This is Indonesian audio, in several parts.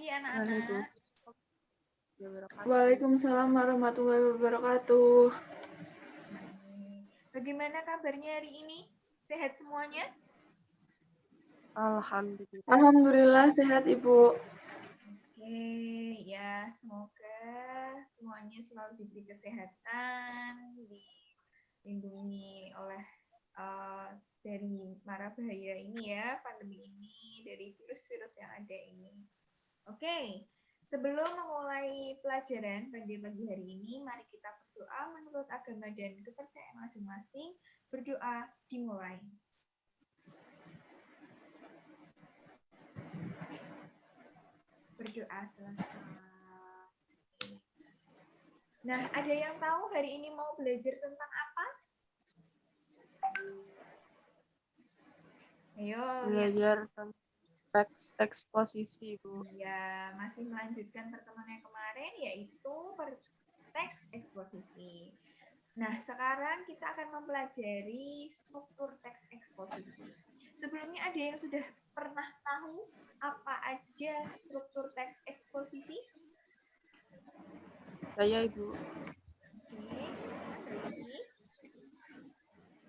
pagi anak-anak. Waalaikumsalam warahmatullahi wabarakatuh. Bagaimana kabarnya hari ini? Sehat semuanya? Alhamdulillah. Alhamdulillah sehat Ibu. Oke, ya semoga semuanya selalu diberi kesehatan, dilindungi oleh dari mara bahaya ini ya, pandemi ini, dari virus-virus yang ada ini. Oke, sebelum memulai pelajaran pada pagi hari ini, mari kita berdoa menurut agama dan kepercayaan masing-masing. Berdoa dimulai. Berdoa selesai. Nah, ada yang tahu hari ini mau belajar tentang apa? Ayo, Belajar tentang teks eksposisi, Bu. ya, masih melanjutkan pertemuan yang kemarin, yaitu teks eksposisi. Nah, sekarang kita akan mempelajari struktur teks eksposisi. Sebelumnya ada yang sudah pernah tahu apa aja struktur teks eksposisi? Saya, Ibu. Oke, silakan lagi.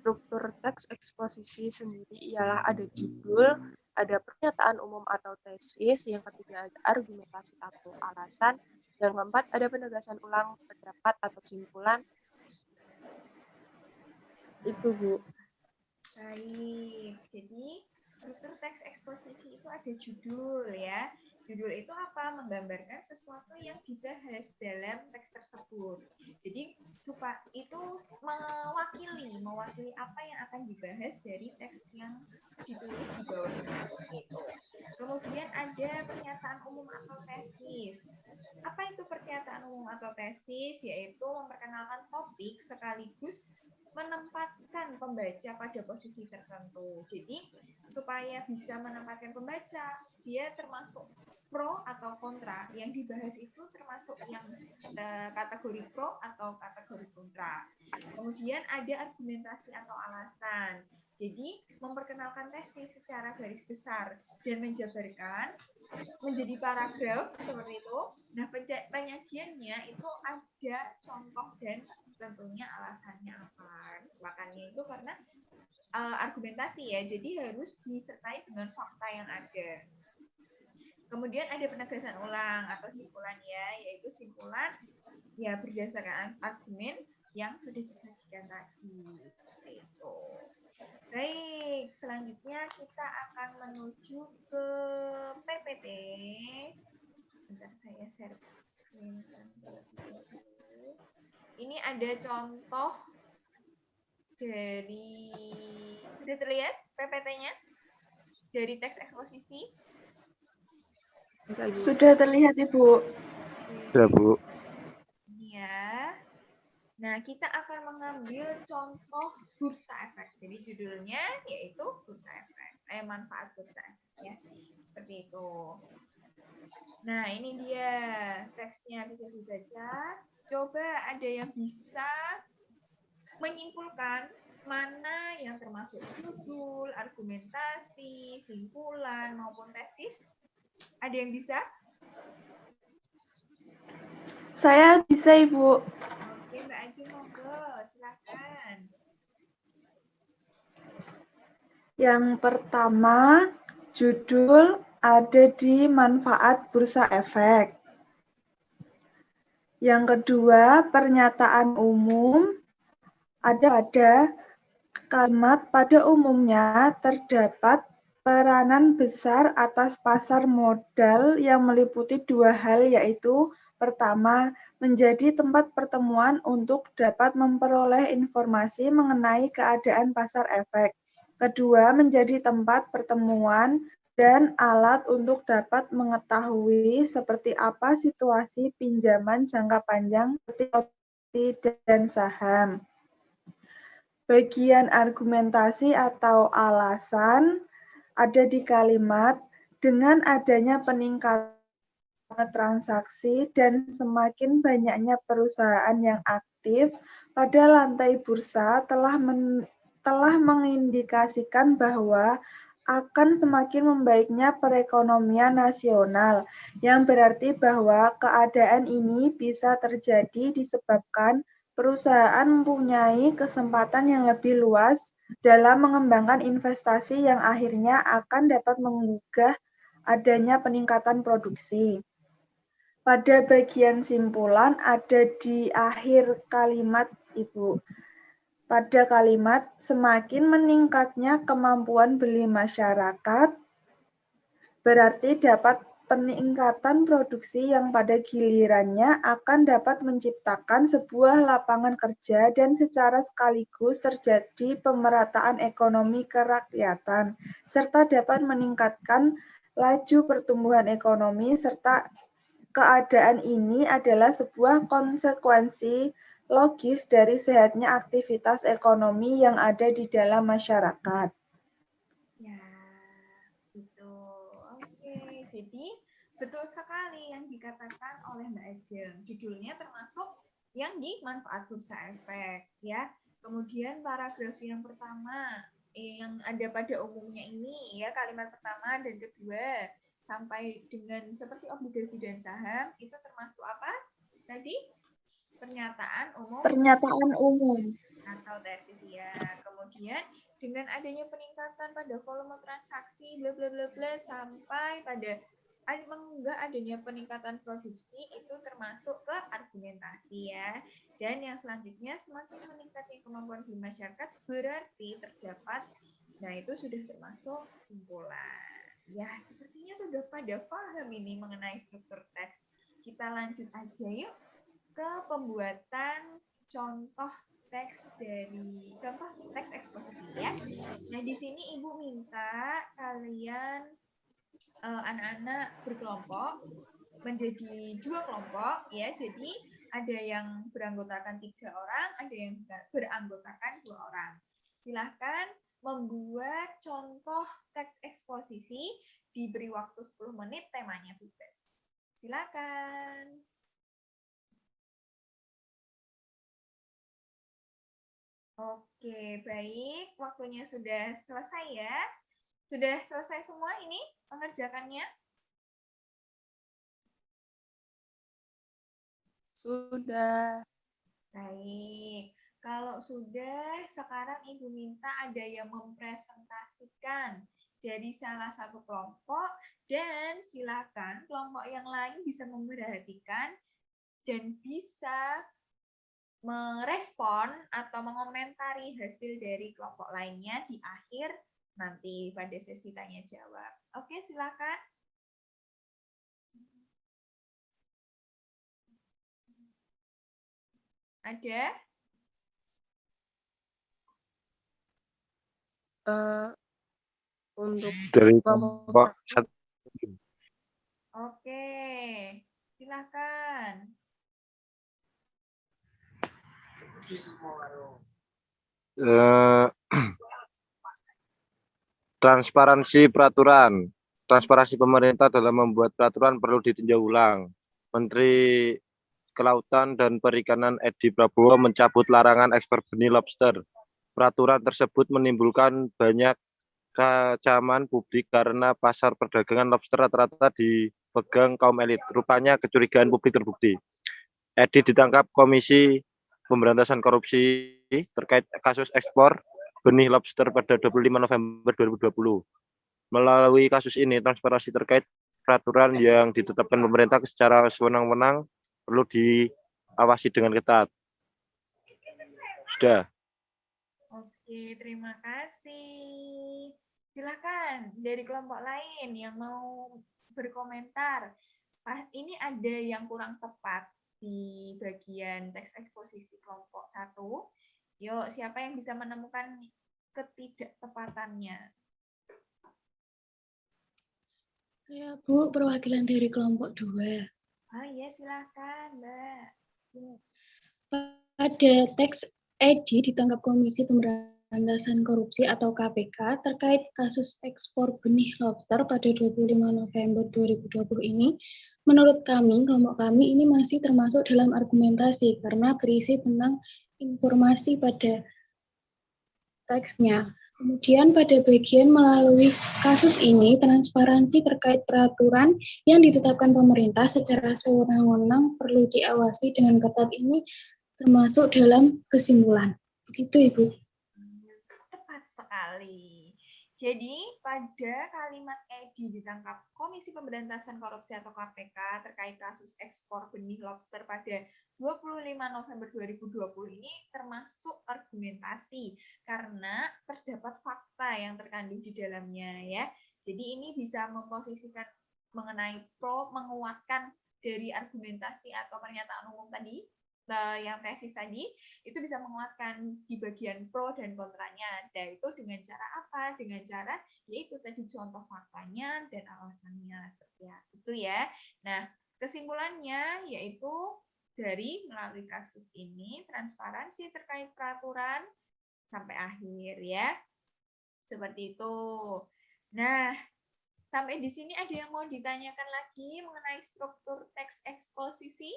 Struktur teks eksposisi sendiri ialah ada judul, ada pernyataan umum atau tesis, yang ketiga ada argumentasi atau alasan, yang keempat ada penegasan ulang pendapat atau simpulan. Itu, Bu. Baik, jadi struktur teks eksposisi itu ada judul ya. Judul itu apa? Menggambarkan sesuatu yang dibahas dalam teks tersebut. Jadi supaya itu mewakili apa yang akan dibahas dari teks yang ditulis di bawah itu. Kemudian ada pernyataan umum atau tesis. Apa itu pernyataan umum atau tesis? Yaitu memperkenalkan topik sekaligus menempatkan pembaca pada posisi tertentu. Jadi, supaya bisa menempatkan pembaca, dia termasuk pro atau kontra. Yang dibahas itu termasuk yang kategori pro atau kategori kontra. Kemudian ada argumentasi atau alasan. Jadi, memperkenalkan tesis secara garis besar dan menjabarkan menjadi paragraf seperti itu. Nah, penyajiannya itu ada contoh dan tentunya alasannya apa. Makanya itu karena argumentasi ya, jadi harus disertai dengan fakta yang ada. Kemudian ada penegasan ulang atau simpulan ya, yaitu simpulan ya berdasarkan argumen yang sudah disajikan tadi. Seperti itu. Baik, selanjutnya kita akan menuju ke PPT. Bentar saya share screen terlebih dahulu. Ini ada contoh dari, sudah terlihat PPT-nya dari teks eksposisi? Sudah terlihat Ibu. Ya, Bu. Ya. Nah, kita akan mengambil contoh bursa efek. Jadi judulnya yaitu bursa efek. Manfaat bursa efek ya. Seperti itu. Nah, ini dia teksnya bisa dibaca. Coba ada yang bisa menyimpulkan mana yang termasuk judul, argumentasi, simpulan, maupun tesis? Ada yang bisa? Saya bisa Ibu. Oke, Mbak Anju, monggo, silakan. Yang pertama, judul ada di manfaat bursa efek. Yang kedua, pernyataan umum ada pada kalimat pada umumnya terdapat peranan besar atas pasar modal yang meliputi dua hal, yaitu pertama, menjadi tempat pertemuan untuk dapat memperoleh informasi mengenai keadaan pasar efek. Kedua, menjadi tempat pertemuan dan alat untuk dapat mengetahui seperti apa situasi pinjaman jangka panjang seperti opsi dan saham. Bagian argumentasi atau alasan ada di kalimat dengan adanya peningkatan transaksi dan semakin banyaknya perusahaan yang aktif pada lantai bursa telah mengindikasikan bahwa akan semakin membaiknya perekonomian nasional, yang berarti bahwa keadaan ini bisa terjadi disebabkan perusahaan mempunyai kesempatan yang lebih luas dalam mengembangkan investasi yang akhirnya akan dapat menggugah adanya peningkatan produksi. Pada bagian simpulan ada di akhir kalimat Ibu. Pada kalimat, semakin meningkatnya kemampuan beli masyarakat, berarti dapat peningkatan produksi yang pada gilirannya akan dapat menciptakan sebuah lapangan kerja dan secara sekaligus terjadi pemerataan ekonomi kerakyatan, serta dapat meningkatkan laju pertumbuhan ekonomi, serta keadaan ini adalah sebuah konsekuensi logis dari sehatnya aktivitas ekonomi yang ada di dalam masyarakat. Ya, gitu. Oke, jadi betul sekali yang dikatakan oleh Mbak Ajeng. Judulnya termasuk yang di manfaat bursa efek, ya. Kemudian paragraf yang pertama, yang ada pada umumnya ini, ya, kalimat pertama dan kedua, sampai dengan seperti obligasi dan saham, itu termasuk apa? Tadi? Pernyataan umum atau tesis, ya. Kemudian dengan adanya peningkatan pada volume transaksi bla bla bla bla sampai pada mengunggah adanya peningkatan produksi, itu termasuk ke argumentasi, ya. Dan yang selanjutnya, semakin meningkatnya kemampuan beli masyarakat berarti terdapat, nah itu sudah termasuk simpulan. Ya, sepertinya sudah pada paham ini mengenai struktur teks. Kita lanjut aja yuk ke pembuatan contoh teks dari contoh teks eksposisi, ya. Nah, di sini Ibu minta kalian anak-anak berkelompok menjadi 2 kelompok, ya. Jadi ada yang beranggotakan 3 orang, ada yang beranggotakan 2 orang. Silahkan membuat contoh teks eksposisi, diberi waktu 10 menit, temanya bebas. Silakan. Oke, baik. Waktunya sudah selesai, ya. Sudah selesai semua ini mengerjakannya? Sudah. Baik. Kalau sudah, sekarang Ibu minta ada yang mempresentasikan dari salah satu kelompok, dan silakan kelompok yang lain bisa memperhatikan dan bisa merespon atau mengomentari hasil dari kelompok lainnya di akhir nanti pada sesi tanya jawab. Oke, silakan. Ada? Untuk Dari kelompok kelompok 1. Oke, silakan. Transparansi peraturan. Transparansi pemerintah dalam membuat peraturan perlu ditinjau ulang. Menteri Kelautan dan Perikanan Edi Prabowo mencabut larangan ekspor benih lobster. Peraturan tersebut menimbulkan banyak kecaman publik karena pasar perdagangan lobster rata-rata dipegang kaum elit. Rupanya kecurigaan publik terbukti. Edi ditangkap Komisi Pemberantasan Korupsi terkait kasus ekspor benih lobster pada 25 November 2020. Melalui kasus ini, transparansi terkait peraturan yang ditetapkan pemerintah secara sewenang-wenang perlu diawasi dengan ketat. Sudah. Oke, terima kasih. Silakan dari kelompok lain yang mau berkomentar. Ini ada yang kurang tepat di bagian teks eksposisi kelompok 1. Yuk, siapa yang bisa menemukan ketidaktepatannya? Ya, Bu, perwakilan dari kelompok 2. Oh iya, silakan, Mbak. Pada teks Edi ditangkap Komisi Pemberantasan Korupsi atau KPK terkait kasus ekspor benih lobster pada 25 November 2020 ini, menurut kami, kelompok kami ini masih termasuk dalam argumentasi karena berisi tentang informasi pada teksnya. Kemudian pada bagian melalui kasus ini, transparansi terkait peraturan yang ditetapkan pemerintah secara sewenang-wenang perlu diawasi dengan ketat ini termasuk dalam kesimpulan. Begitu Ibu. Tepat sekali. Jadi pada kalimat Edi ditangkap Komisi Pemberantasan Korupsi atau KPK terkait kasus ekspor benih lobster pada 25 November 2020 ini termasuk argumentasi karena terdapat fakta yang terkandung di dalamnya ya. Jadi ini bisa memposisikan mengenai pro menguatkan dari argumentasi atau pernyataan umum tadi yang tesis tadi itu bisa menguatkan di bagian pro dan kontranya. Dan itu dengan cara apa? Dengan cara yaitu tadi contoh faktanya dan alasannya seperti itu ya. Nah, kesimpulannya yaitu dari melalui kasus ini transparansi terkait peraturan sampai akhir ya. Seperti itu. Nah, sampai di sini ada yang mau ditanyakan lagi mengenai struktur teks eksposisi?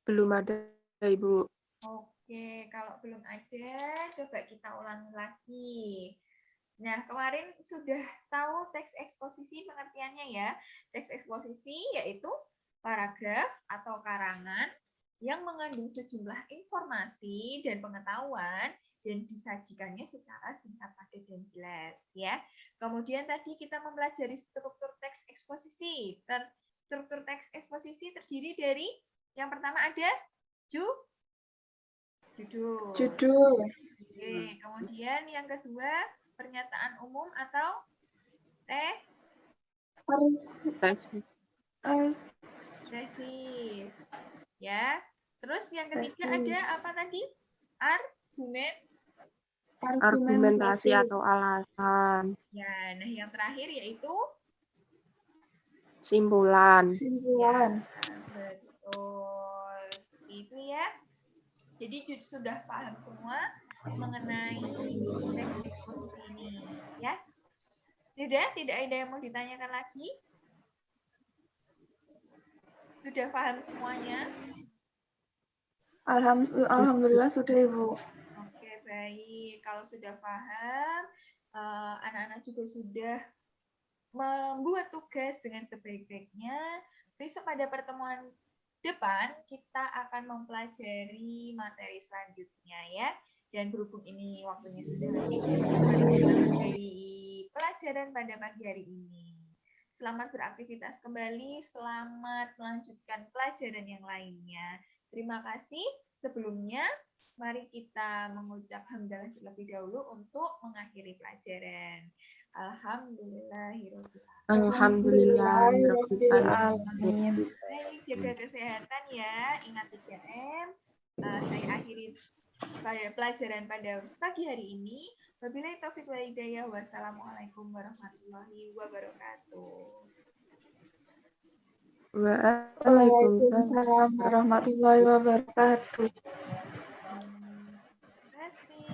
Belum ada, Ibu. Oke, kalau belum ada, coba kita ulangi lagi. Nah, kemarin sudah tahu teks eksposisi pengertiannya ya. Teks eksposisi yaitu paragraf atau karangan yang mengandung sejumlah informasi dan pengetahuan dan disajikannya secara singkat, padat, dan jelas ya. Kemudian tadi kita mempelajari struktur teks eksposisi. Struktur teks eksposisi terdiri dari yang pertama ada judul. Oke, kemudian yang kedua pernyataan umum atau tesis. Ya. Terus yang ketiga ada apa tadi? Argumentasi atau alasan. Ya, nah yang terakhir yaitu Simpulan. Ya, betul. Seperti itu ya. Jadi sudah paham semua mengenai teks eksposisi ini, ya. Tidak ada yang mau ditanyakan lagi? Sudah paham semuanya? Alhamdulillah sudah Ibu. Oke, baik. Kalau sudah paham, anak-anak juga sudah membuat tugas dengan sebaik-baiknya. Besok pada pertemuan depan kita akan mempelajari materi selanjutnya ya. Dan berhubung ini waktunya sudah habis, mari kita sudahi pelajaran pada pagi hari ini. Selamat beraktivitas kembali, selamat melanjutkan pelajaran yang lainnya. Terima kasih. Sebelumnya, mari kita mengucap hamdalah terlebih dahulu untuk mengakhiri pelajaran. Alhamdulillahirrahmanirrahim. Baik, jaga kesehatan ya, ingat 3M. Saya akhiri pada pelajaran pada pagi hari ini. Wabillahi taufiq wal hidayah. Wassalamualaikum warahmatullahi wabarakatuh. Waalaikumsalam warahmatullahi wabarakatuh. Terima kasih.